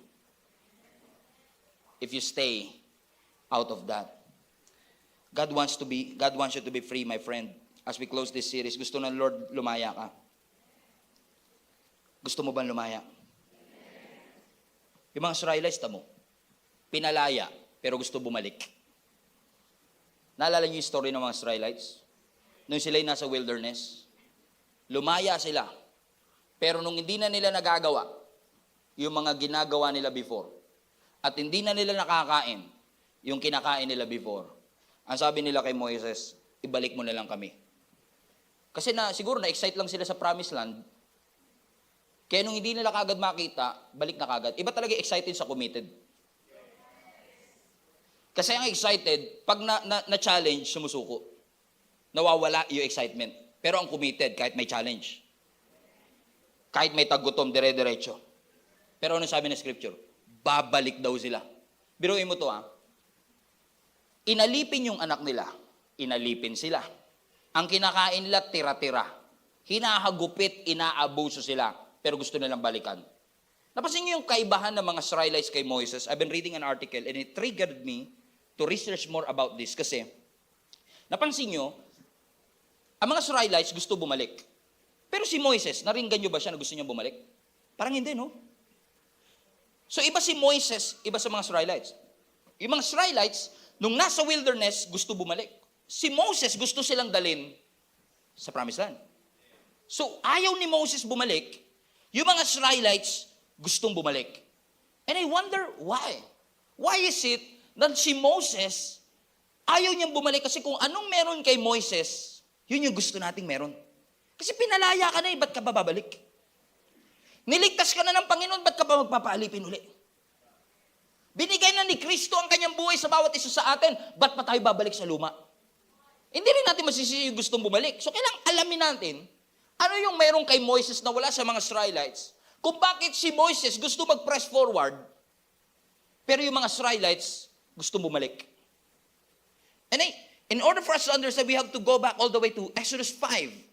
if you stay out of that. God wants you to be free, my friend. As we close this series, gusto ng Lord lumaya ka. Gusto mo bang lumaya? Yung mga Israelites, tamo, pinalaya, pero gusto bumalik. Naalala niyo yung story ng mga Israelites? Nung sila'y nasa wilderness, lumaya sila. Pero nung hindi na nila nagagawa, yung mga ginagawa nila before, at hindi na nila nakakain, yung kinakain nila before, ang sabi nila kay Moises, ibalik mo na lang kami. Kasi siguro na-excite lang sila sa promised land, kaya nung hindi nila kagad makita, balik na kagad. Iba talaga excited sa committed. Kasi ang excited, pag na-challenge, sumusuko. Nawawala yung excitement. Pero ang committed, kahit may challenge. Kahit may tagutom, dire-diretso. Pero ano sabi ng scripture? Babalik daw sila. Biruin mo to Inalipin yung anak nila. Inalipin sila. Ang kinakain nila, tira-tira. Hinahagupit, inaabuso sila. Pero gusto nilang balikan. Napansin niyo yung kaibahan ng mga Israelites kay Moses? I've been reading an article and it triggered me to research more about this. Kasi, napansin niyo, ang mga Israelites gusto bumalik. Pero si Moises, naringgan niyo ba siya na gusto niya bumalik? Parang hindi, no? So, iba si Moises, iba sa mga Israelites. Yung mga Israelites, nung nasa wilderness, gusto bumalik. Si Moses, gusto silang dalin sa promised land. So, ayaw ni Moses bumalik, yung mga Israelites, gustong bumalik. And I wonder why. Why is it that si Moses, ayaw niyang bumalik? Kasi kung anong meron kay Moises, yun yung gusto nating meron. Kasi pinalaya ka na ba't ka ba babalik? Niligtas ka na ng Panginoon, ba't ka ba magpapaalipin uli? Binigay na ni Kristo ang kanyang buhay sa bawat isa sa atin, ba't pa tayo babalik sa luma? Hindi rin natin masisisi yung gustong bumalik. So kailangang alamin natin, ano yung meron kay Moises na wala sa mga Israelites? Kung bakit si Moises gusto mag-press forward, pero yung mga Israelites gusto bumalik. And in order for us to understand, we have to go back all the way to Exodus 5,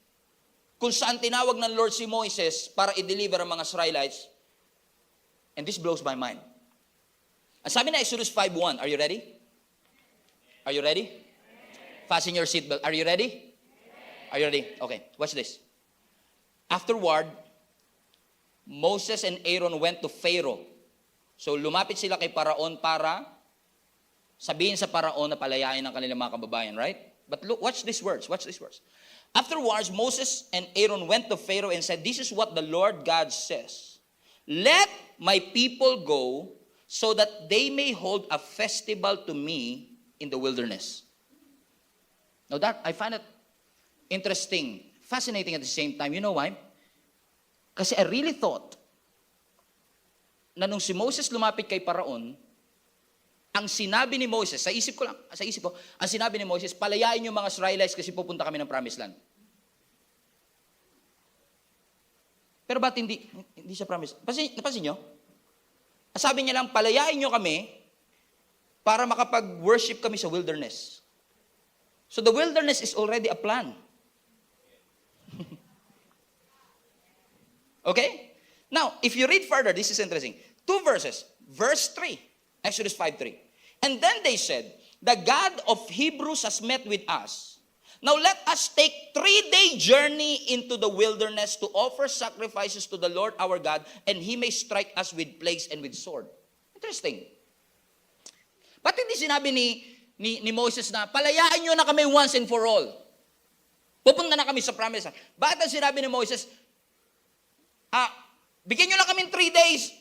kung saan tinawag ng Lord si Moises para i-deliver ang mga Israelites. And this blows my mind. Ang sabi na Exodus 5:1, are you ready? Are you ready? Fasten your seatbelt. Are you ready? Are you ready? Okay, watch this. Afterward, Moses and Aaron went to Pharaoh. So lumapit sila kay Paraon para sabihin sa Paraon na palayain ang kanilang mga kababayan, right? But look, watch these words. Watch these words. Afterwards, Moses and Aaron went to Pharaoh and said, "This is what the Lord God says. Let my people go so that they may hold a festival to me in the wilderness." Now that, I find it interesting, fascinating at the same time. You know why? Kasi I really thought na nung si Moses lumapit kay Paraon, ang sinabi ni Moses, sa isip ko, ang sinabi ni Moses, palayain yung mga Israelites kasi pupunta kami ng promised land. Pero ba't hindi siya promised? Napansin nyo? Sabi niya lang, palayain nyo kami para makapag-worship kami sa wilderness. So the wilderness is already a plan. Okay? Now, if you read further, this is interesting. 2 verses. Verse 3, Exodus 5:3. And then they said, "The God of Hebrews has met with us. Now let us take 3-day journey into the wilderness to offer sacrifices to the Lord our God, and He may strike us with plagues and with sword." Interesting. Ba't hindi sinabi ni Moses na, palayain nyo na kami once and for all? Pupunta na kami sa promised land. Bakit ang sinabi ni Moses, bigyan nyo lang kami 3 days.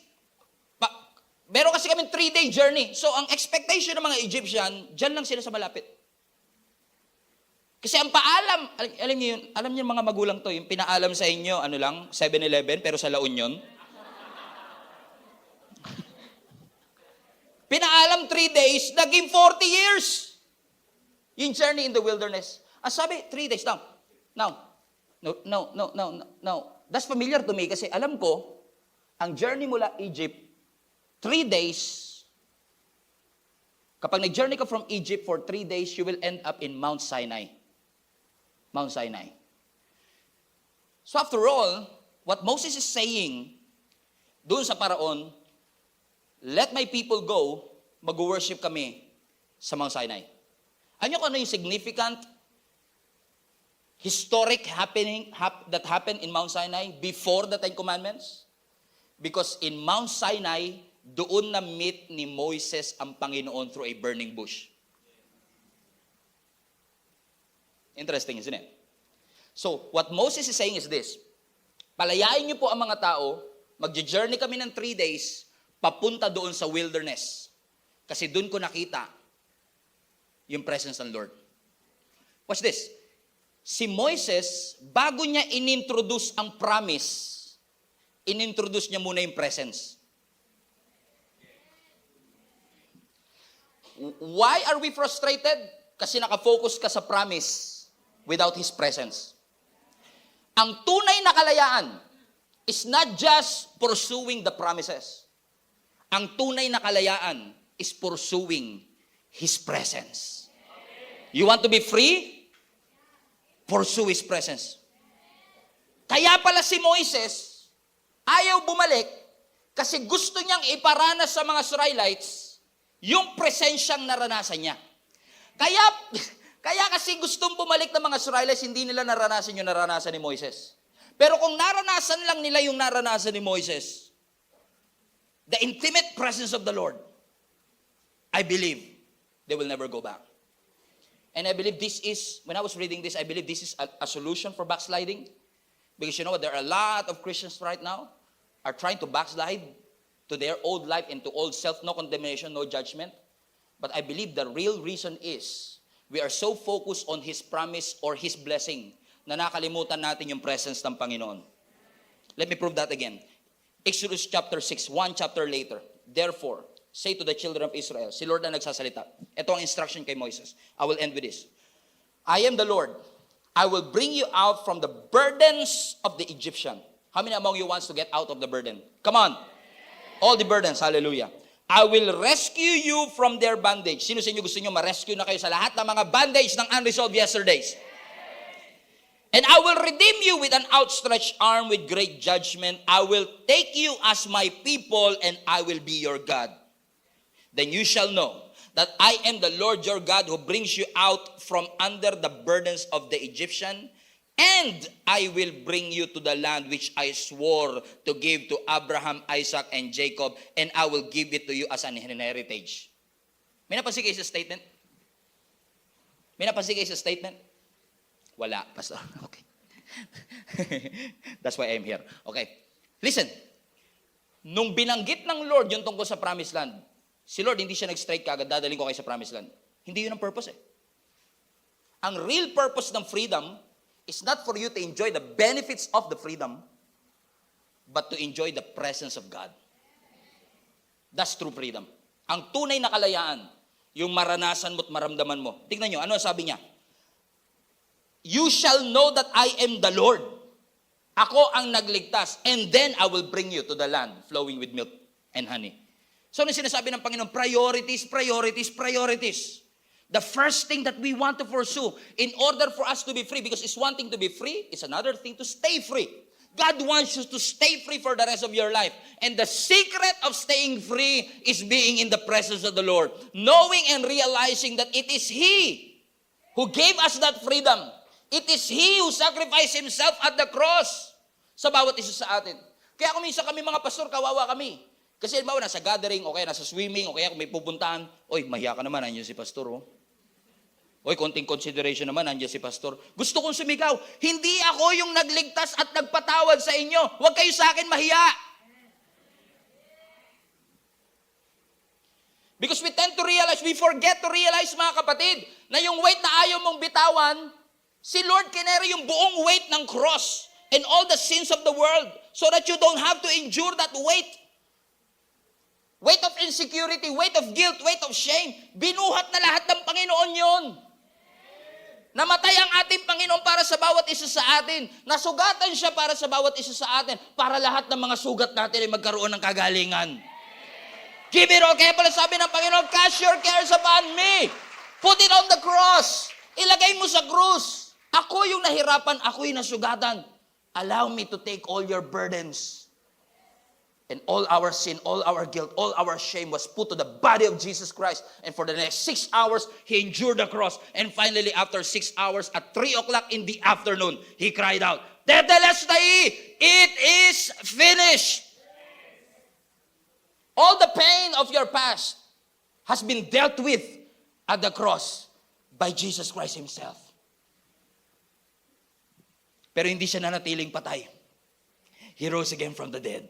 Meron kasi kami 3-day journey. So, ang expectation ng mga Egyptian, dyan lang sila sa malapit. Kasi ang paalam, alam niyo mga magulang to, yung pinaalam sa inyo, 7-Eleven, pero sa La Union. Pinaalam 3 days, naging 40 years. Yung journey in the wilderness. Sabi, 3 days. Now, no. That's familiar to me kasi alam ko, ang journey mula Egypt, 3 days, kapag nag-journey ka from Egypt for 3 days, you will end up in Mount Sinai. Mount Sinai. So after all, what Moses is saying, doon sa Paraon, let my people go, mag-worship kami sa Mount Sinai. Ano kung ano yung significant, historic that happened in Mount Sinai before the Ten Commandments? Because in Mount Sinai, doon na-meet ni Moises ang Panginoon through a burning bush. Interesting, isn't it? So, what Moses is saying is this. Palayain niyo po ang mga tao, magje-journey kami ng 3 days, papunta doon sa wilderness. Kasi doon ko nakita yung presence ng Lord. Watch this. Si Moises, bago niya inintroduce ang promise, inintroduce niya muna yung presence. Why are we frustrated? Kasi nakafocus ka sa promise without His presence. Ang tunay na kalayaan is not just pursuing the promises. Ang tunay na kalayaan is pursuing His presence. You want to be free? Pursue His presence. Kaya pala si Moises, ayaw bumalik kasi gusto niyang iparanas sa mga Israelites yung presensyang naranasan niya. Kaya kasi gustong bumalik ng mga Israelites, hindi nila naranasan yung naranasan ni Moises. Pero kung naranasan lang nila yung naranasan ni Moises, the intimate presence of the Lord, I believe they will never go back. And I believe this is, when I was reading this, I believe this is a solution for backsliding. Because you know what, there are a lot of Christians right now are trying to backslide to their old life and to old self, no condemnation, no judgment. But I believe the real reason is, we are so focused on His promise or His blessing na nakalimutan natin yung presence ng Panginoon. Let me prove that again. Exodus chapter 6, 1 chapter later. Therefore, say to the children of Israel, si Lord na nagsasalita. Ito ang instruction kay Moises. I will end with this. I am the Lord. I will bring you out from the burdens of the Egyptian. How many among you wants to get out of the burden? Come on. All the burdens. Hallelujah. I will rescue you from their bondage. Sino sa inyo gusto nyo ma-rescue na kayo sa lahat ng mga bondage ng unresolved yesterdays? And I will redeem you with an outstretched arm with great judgment. I will take you as my people and I will be your God. Then you shall know that I am the Lord your God who brings you out from under the burdens of the Egyptian. And I will bring you to the land which I swore to give to Abraham, Isaac, and Jacob, and I will give it to you as an heritage. May napansin kayo sa statement? May napansin kayo sa statement? Wala, Pastor. Okay. That's why I'm here. Okay. Listen. Nung binanggit ng Lord yung tungkol sa promised land, si Lord hindi siya nag-strike kagad, dadaling ko kayo sa promised land. Hindi yun ang purpose eh. Ang real purpose ng freedom is not for you to enjoy the benefits of the freedom, but to enjoy the presence of God. That's true freedom. Ang tunay na kalayaan, yung maranasan mo at maramdaman mo. Tingnan nyo, ano sabi niya? You shall know that I am the Lord. Ako ang nagligtas, and then I will bring you to the land flowing with milk and honey. So ano sinasabi ng Panginoon? Priorities, priorities, priorities. The first thing that we want to pursue in order for us to be free, because it's one thing to be free, it's another thing to stay free. God wants you to stay free for the rest of your life. And the secret of staying free is being in the presence of the Lord. Knowing and realizing that it is He who gave us that freedom. It is He who sacrificed Himself at the cross sa bawat isa sa atin. Kaya kung minsan kami mga pastor, kawawa kami. Kasi halimbawa, nasa gathering, o kaya nasa swimming, o kaya kung may pupuntahan, oy, mahiya ka naman, nandiyan si pastor, oh. Oy, konting consideration naman, nandiyan si pastor. Gusto kong sumigaw, hindi ako yung nagligtas at nagpatawad sa inyo. Huwag kayo sa akin mahiya. Because we tend to realize, we forget to realize, mga kapatid, na yung weight na ayaw mong bitawan, si Lord kineri yung buong weight ng cross and all the sins of the world so that you don't have to endure that weight. Weight of insecurity, weight of guilt, weight of shame. Binuhat na lahat ng Panginoon yon. Namatay ang ating Panginoon para sa bawat isa sa atin. Nasugatan siya para sa bawat isa sa atin. Para lahat ng mga sugat natin ay magkaroon ng kagalingan. Give it all. Kaya pala sabi ng Panginoon, cast your cares upon me. Put it on the cross. Ilagay mo sa krus. Ako yung nahirapan, ako yung nasugatan. Allow me to take all your burdens. And all our sin, all our guilt, all our shame was put to the body of Jesus Christ. And for the next 6 hours, He endured the cross. And finally, after 6 hours, at 3 o'clock in the afternoon, He cried out, Tetelestai, it is finished. All the pain of your past has been dealt with at the cross by Jesus Christ Himself. Pero hindi siya nanatiling patay. He rose again from the dead.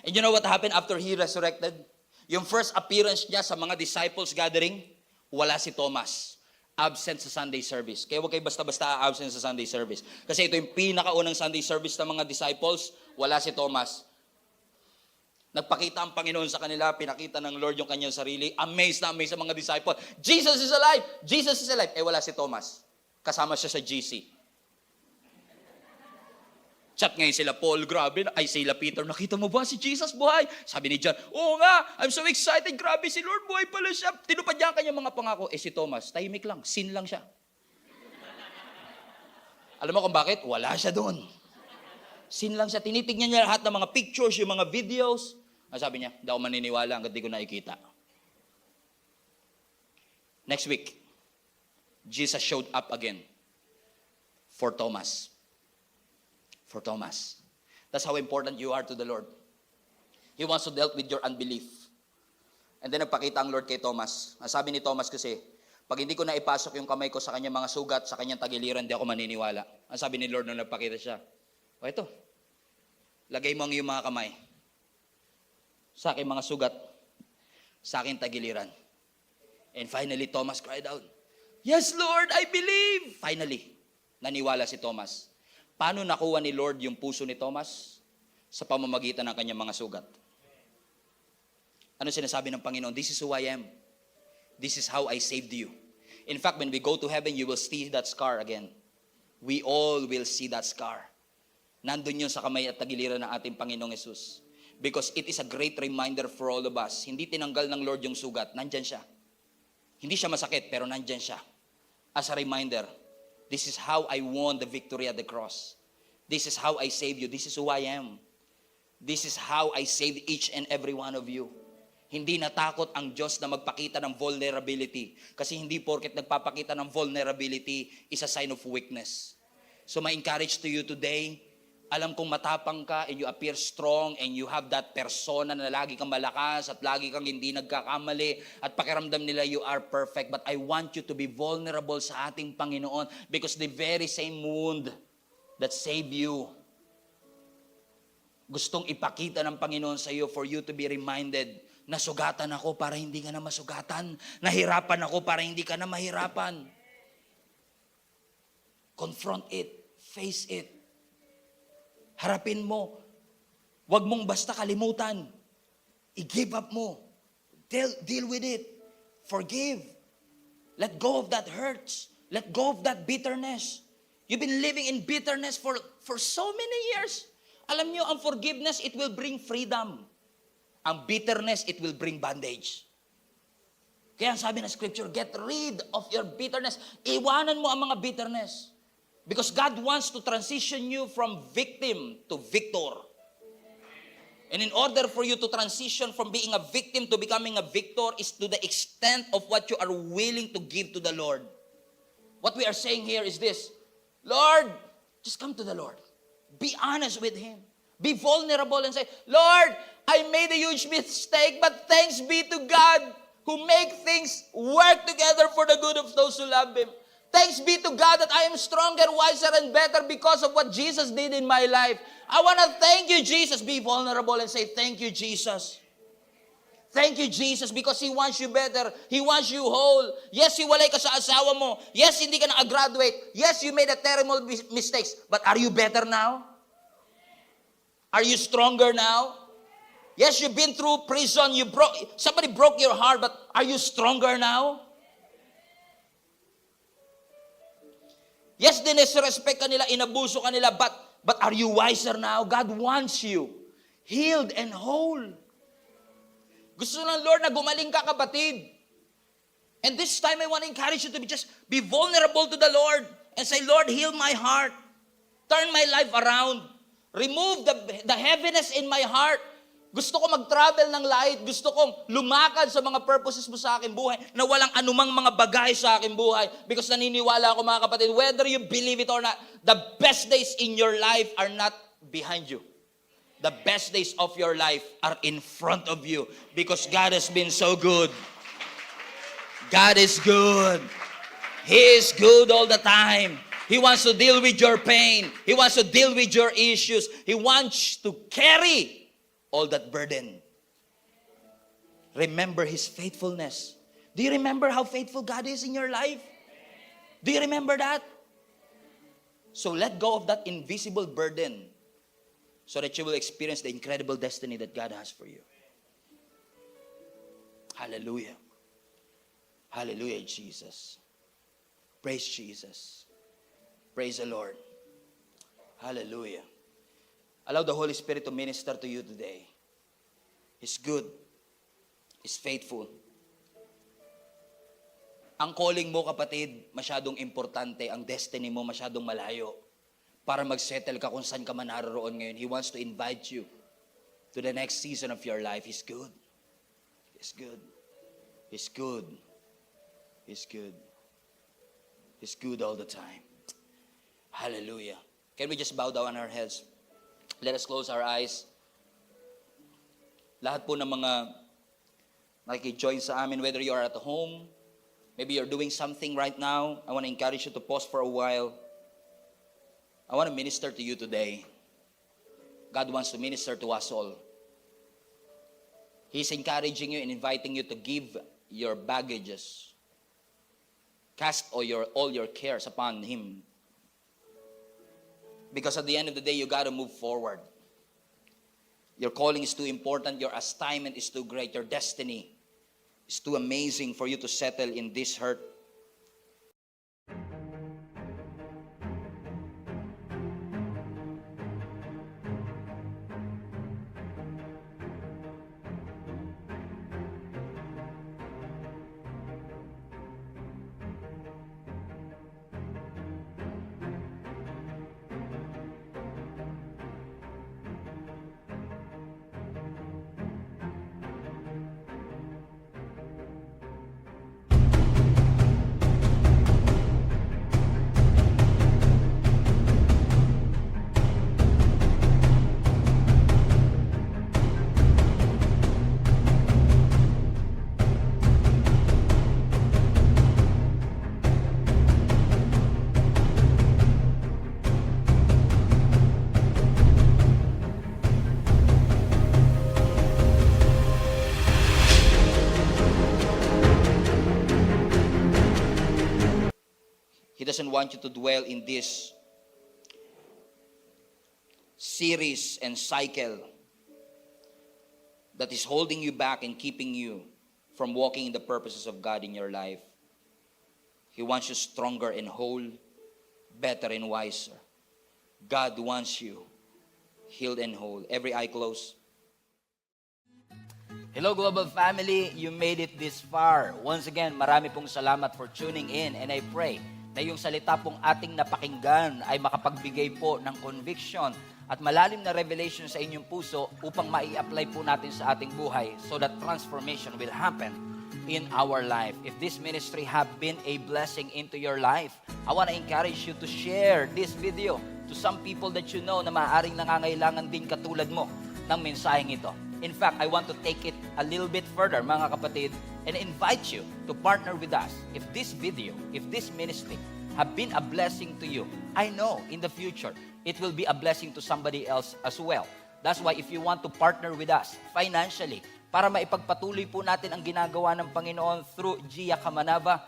And you know what happened after He resurrected? Yung first appearance niya sa mga disciples gathering, wala si Thomas. Absent sa Sunday service. Kaya huwag kayo basta-basta absent sa Sunday service. Kasi ito yung pinakaunang Sunday service ng mga disciples, wala si Thomas. Nagpakita ang Panginoon sa kanila, pinakita ng Lord yung kanyang sarili. Amazed na amazed sa mga disciples. Jesus is alive! Jesus is alive! Eh wala si Thomas. Kasama siya sa GC. Chat ngayon sila Paul, grabe, ay sila Peter, nakita mo ba si Jesus buhay? Sabi ni John, oo nga, I'm so excited, grabe si Lord, buhay pala siya. Tinupad niya ang kanyang mga pangako. Eh si Thomas, tahimik lang, sin lang siya. Alam mo kung bakit? Wala siya doon. Sin lang siya, tinitignan niya lahat ng mga pictures, yung mga videos. Sabi niya, hindi ako maniniwala hanggang di ko nakikita. Next week, Jesus showed up again for Thomas. For Thomas. That's how important you are to the Lord. He wants to deal with your unbelief. And then nagpakita ang Lord kay Thomas. Ang sabi ni Thomas kasi, pag hindi ko na ipasok yung kamay ko sa kanyang mga sugat, sa kanyang tagiliran, hindi ako maniniwala. Ang sabi ni Lord nung nagpakita siya, o ito, lagay mo ang iyong mga kamay sa aking mga sugat, sa aking tagiliran. And finally, Thomas cried out, Yes, Lord, I believe! Finally, naniwala si Thomas. Paano nakuha ni Lord yung puso ni Thomas? Sa pamamagitan ng kanyang mga sugat. Ano sinasabi ng Panginoon? This is who I am. This is how I saved you. In fact, when we go to heaven, you will see that scar again. We all will see that scar. Nandun yun sa kamay at tagiliran ng ating Panginoong Yesus. Because it is a great reminder for all of us. Hindi tinanggal ng Lord yung sugat. Nandyan siya. Hindi siya masakit, pero nandyan siya. As a reminder, this is how I won the victory at the cross. This is how I save you. This is who I am. This is how I saved each and every one of you. Hindi natakot ang Diyos na magpakita ng vulnerability. Kasi hindi porket nagpapakita ng vulnerability is a sign of weakness. So my encourage to you today, alam kong matapang ka and you appear strong and you have that persona na lagi kang malakas at lagi kang hindi nagkakamali at pakiramdam nila you are perfect. But I want you to be vulnerable sa ating Panginoon because the very same wound that saved you, gustong ipakita ng Panginoon sa iyo for you to be reminded, nasugatan ako para hindi ka na masugatan. Nahirapan ako para hindi ka na mahirapan. Confront it. Face it. Harapin mo. Huwag mong basta kalimutan. I-give up mo. Deal with it. Forgive. Let go of that hurts. Let go of that bitterness. You've been living in bitterness for so many years. Alam niyo, ang forgiveness, it will bring freedom. Ang bitterness, it will bring bondage. Kaya ang sabi ng scripture, get rid of your bitterness. Iwanan mo ang mga bitterness. Because God wants to transition you from victim to victor. And in order for you to transition from being a victim to becoming a victor is to the extent of what you are willing to give to the Lord. What we are saying here is this, Lord, just come to the Lord. Be honest with Him. Be vulnerable and say, Lord, I made a huge mistake, but thanks be to God who make things work together for the good of those who love Him. Thanks be to God that I am stronger, wiser, and better because of what Jesus did in my life. I want to thank you, Jesus. Be vulnerable and say, thank you, Jesus. Thank you, Jesus, because He wants you better. He wants you whole. Yes, hiwalay ka sa asawa mo. Yes, hindi ka na-graduate. Yes, you made a terrible mistakes. But are you better now? Are you stronger now? Yes, you've been through prison. Somebody broke your heart, but are you stronger now? Yes, dinisrespect ka nila, inabuso ka nila, but are you wiser now? God wants you healed and whole. Gusto ng Lord na gumaling ka, kapatid. And this time, I want to encourage you to be vulnerable to the Lord and say, Lord, heal my heart. Turn my life around. Remove the heaviness in my heart. Gusto ko mag-travel ng light. Gusto kong lumakad sa mga purposes mo sa aking buhay na walang anumang mga bagay sa aking buhay. Because naniniwala ako mga kapatid, whether you believe it or not, the best days in your life are not behind you. The best days of your life are in front of you because God has been so good. God is good. He is good all the time. He wants to deal with your pain. He wants to deal with your issues. He wants to carry all that burden. Remember His faithfulness. Do you remember how faithful God is in your life? Do you remember that? So let go of that invisible burden so that you will experience the incredible destiny that God has for you. Hallelujah. Hallelujah, Jesus. Praise Jesus. Praise the Lord. Hallelujah. Allow the Holy Spirit to minister to you today. He's good. He's faithful. Ang calling mo, kapatid, masyadong importante. Ang destiny mo masyadong malayo. Para mag-settle ka kung saan ka man naroon ngayon. He wants to invite you to the next season of your life. He's good. He's good. He's good. He's good. He's good all the time. Hallelujah. Can we just bow down our heads? Let us close our eyes. Lahat po ng mga nakiki-join sa amin, whether you are at home, maybe you're doing something right now, I want to encourage you to pause for a while. I want to minister to you today. God wants to minister to us all. He's encouraging you and inviting you to give your baggages. Cast all your cares upon Him. Because at the end of the day, you got to move forward. Your calling is too important. Your assignment is too great. Your destiny is too amazing for you to settle in this hurt. He doesn't want you to dwell in this series and cycle that is holding you back and keeping you from walking in the purposes of God in your life. He wants you stronger and whole, better and wiser. God wants you healed and whole. Every eye closed. Hello Global Family, you made it this far. Once again, marami pong salamat for tuning in and I pray na yung salita pong ating napakinggan ay makapagbigay po ng conviction at malalim na revelation sa inyong puso upang mai-apply po natin sa ating buhay so that transformation will happen in our life. If this ministry have been a blessing into your life, I want to encourage you to share this video to some people that you know na maaaring nangangailangan din katulad mo ng mensaheng ito. In fact, I want to take it a little bit further, mga kapatid, and invite you to partner with us. If this video, if this ministry have been a blessing to you, I know in the future, it will be a blessing to somebody else as well. That's why if you want to partner with us financially, para maipagpatuloy po natin ang ginagawa ng Panginoon through Gia Kamanava,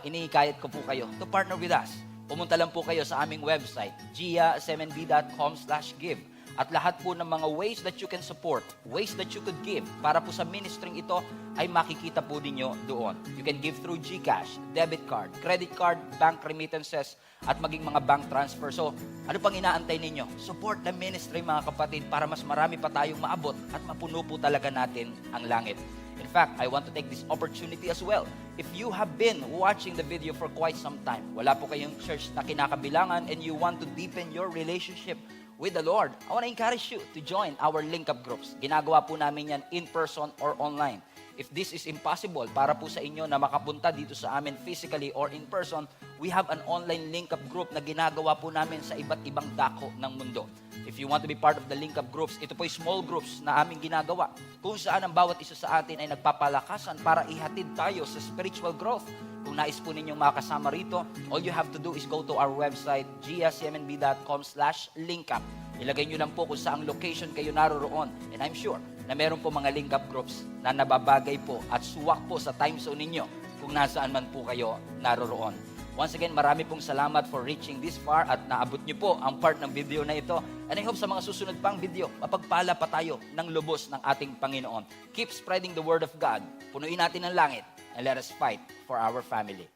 inihikayat ko po kayo to partner with us. Pumunta lang po kayo sa aming website, gia7b.com/give. At lahat po ng mga ways that you can support, ways that you could give para po sa ministering ito ay makikita po ninyo doon. You can give through GCash, debit card, credit card, bank remittances, at maging mga bank transfer. So, ano pang inaantay ninyo? Support the ministry mga kapatid para mas marami pa tayong maabot at mapuno po talaga natin ang langit. In fact, I want to take this opportunity as well. If you have been watching the video for quite some time, wala po kayong church na kinakabilangan and you want to deepen your relationship with the Lord, I want to encourage you to join our link-up groups. Ginagawa po namin yan in person or online. If this is impossible para po sa inyo na makapunta dito sa amin physically or in person, we have an online link-up group na ginagawa po namin sa iba't ibang dako ng mundo. If you want to be part of the link-up groups, ito po yung small groups na aming ginagawa kung saan ang bawat isa sa atin ay nagpapalakasan para ihatid tayo sa spiritual growth. Kung nais po ninyong makasama rito, all you have to do is go to our website, gscmnb.com/linkup. Ilagay nyo lang po kung saang location kayo naroroon. And I'm sure na meron po mga link-up groups na nababagay po at suwak po sa time zone ninyo kung nasaan man po kayo naroroon. Once again, marami pong salamat for reaching this far at naabot nyo po ang part ng video na ito. And I hope sa mga susunod pang video, mapagpala pa tayo ng lubos ng ating Panginoon. Keep spreading the Word of God. Punuin natin ang langit and let us fight for our family.